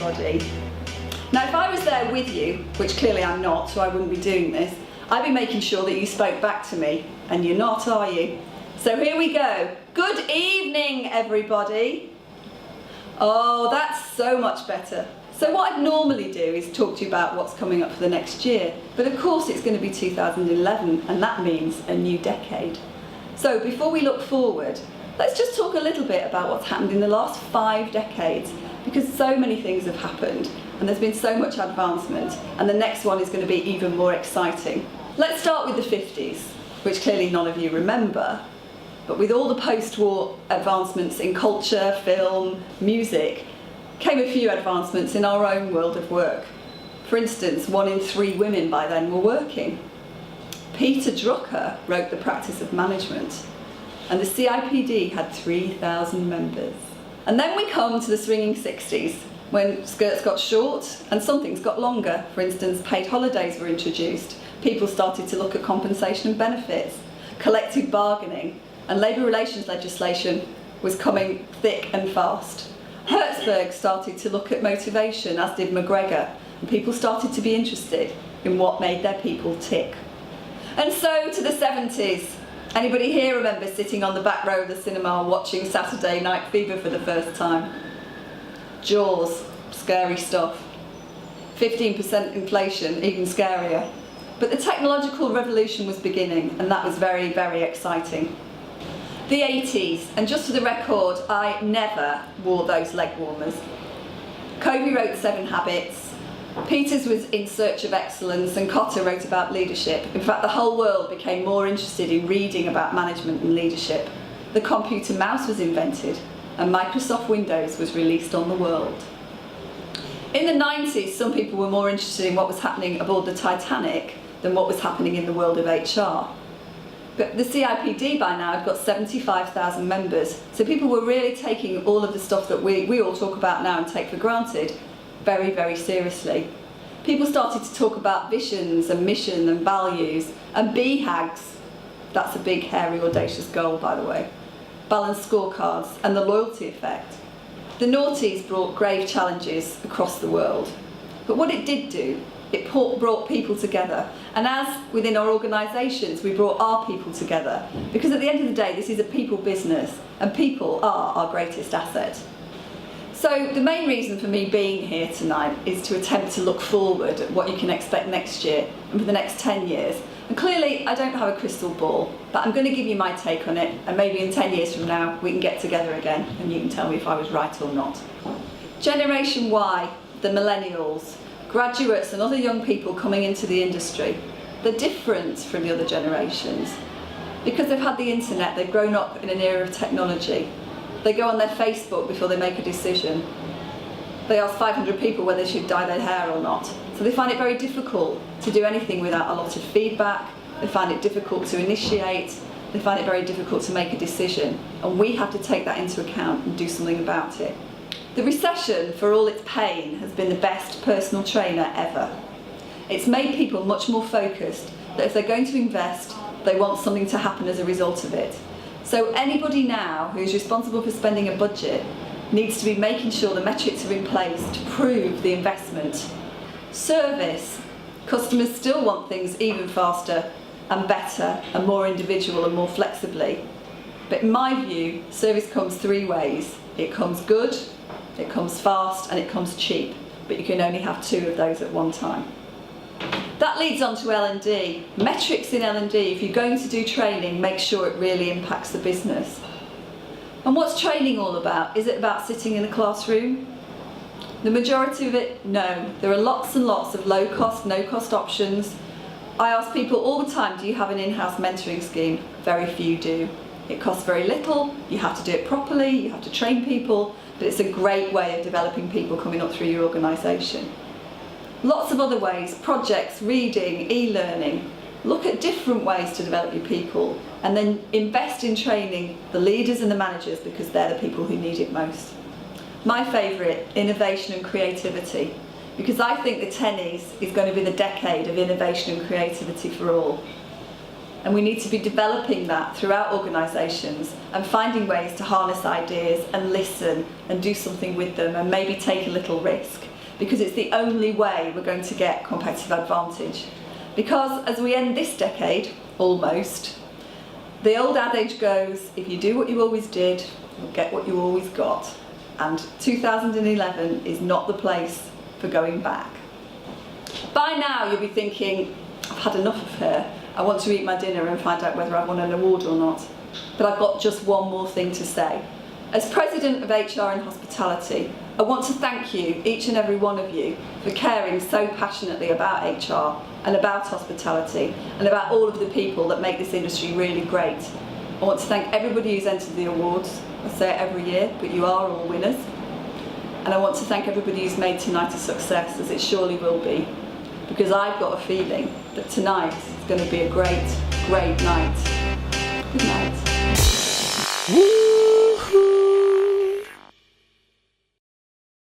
everybody. Now, if I was there with you, which clearly I'm not, so I wouldn't be doing this, I'd be making sure that you spoke back to me, and you're not, are you? So here we go. Good evening, everybody. Oh, that's so much better. So what I'd normally do is talk to you about what's coming up for the next year, but of course it's going to be 2011, and that means a new decade. So before we look forward, let's just talk a little bit about what's happened in the last 5 decades, because so many things have happened, and there's been so much advancement, and the next one is going to be even more exciting. Let's start with the 50s, which clearly none of you remember, but with all the post-war advancements in culture, film, music, came a few advancements in our own world of work. For instance, 1 in 3 women by then were working. Peter Drucker wrote The Practice of Management, and the CIPD had 3,000 members. And then we come to the swinging 60s, when skirts got short and some things got longer. For instance, paid holidays were introduced, people started to look at compensation and benefits, collective bargaining, and labour relations legislation was coming thick and fast. Hertzberg started to look at motivation, as did McGregor, and people started to be interested in what made their people tick. And so to the 70s. Anybody here remember sitting on the back row of the cinema watching Saturday Night Fever for the first time? Jaws, scary stuff. 15% inflation, even scarier. But the technological revolution was beginning, and that was very, very exciting. The 80s, and just for the record, I never wore those leg warmers. Covey wrote 7 Habits. Peters was in search of excellence, and Kotter wrote about leadership. In fact, the whole world became more interested in reading about management and leadership. The computer mouse was invented, and Microsoft Windows was released on the world. In the 90s, some people were more interested in what was happening aboard the Titanic than what was happening in the world of HR. But the CIPD by now had got 75,000 members, so people were really taking all of the stuff that we all talk about now and take for granted very, very seriously. People started to talk about visions and mission and values and BHAGs. That's a big, hairy, audacious goal, by the way. Balanced scorecards and the loyalty effect. The noughties brought grave challenges across the world. But what it did do, it brought people together. And as within our organisations, we brought our people together. Because at the end of the day, this is a people business, and people are our greatest asset. So the main reason for me being here tonight is to attempt to look forward at what you can expect next year and for the next 10 years. And clearly I don't have a crystal ball, but I'm going to give you my take on it, and maybe in 10 years from now we can get together again and you can tell me if I was right or not. Generation Y, the millennials, graduates and other young people coming into the industry, they're different from the other generations. Because they've had the internet, they've grown up in an era of technology. They go on their Facebook before they make a decision. They ask 500 people whether they should dye their hair or not. So they find it very difficult to do anything without a lot of feedback. They find it difficult to initiate. They find it very difficult to make a decision. And we have to take that into account and do something about it. The recession, for all its pain, has been the best personal trainer ever. It's made people much more focused that if they're going to invest, they want something to happen as a result of it. So anybody now who is responsible for spending a budget needs to be making sure the metrics are in place to prove the investment. Service. Customers still want things even faster and better and more individual and more flexibly. But in my view, service comes 3 ways. It comes good, it comes fast, and it comes cheap. But you can only have 2 of those at one time. That leads on to L&D. Metrics in L&D, if you're going to do training, make sure it really impacts the business. And what's training all about? Is it about sitting in a classroom? The majority of it, no. There are lots and lots of low-cost, no-cost options. I ask people all the time, do you have an in-house mentoring scheme? Very few do. It costs very little, you have to do it properly, you have to train people, but it's a great way of developing people coming up through your organisation. Lots of other ways, projects, reading, e-learning. Look at different ways to develop your people, and then invest in training the leaders and the managers, because they're the people who need it most. My favourite, innovation and creativity, because I think the 10s is going to be the decade of innovation and creativity for all. And we need to be developing that throughout organisations and finding ways to harness ideas and listen and do something with them and maybe take a little risk. because it's the only way we're going to get competitive advantage. Because as we end this decade, almost, the old adage goes, if you do what you always did, you'll get what you always got. And 2011 is not the place for going back. By now you'll be thinking, I've had enough of her. I want to eat my dinner and find out whether I've won an award or not. But I've got just one more thing to say. As President of HR in Hospitality, I want to thank you, each and every one of you, for caring so passionately about HR and about hospitality and about all of the people that make this industry really great. I want to thank everybody who's entered the awards. I say it every year, but you are all winners. And I want to thank everybody who's made tonight a success, as it surely will be, because I've got a feeling that tonight is going to be a great, great night. Good night.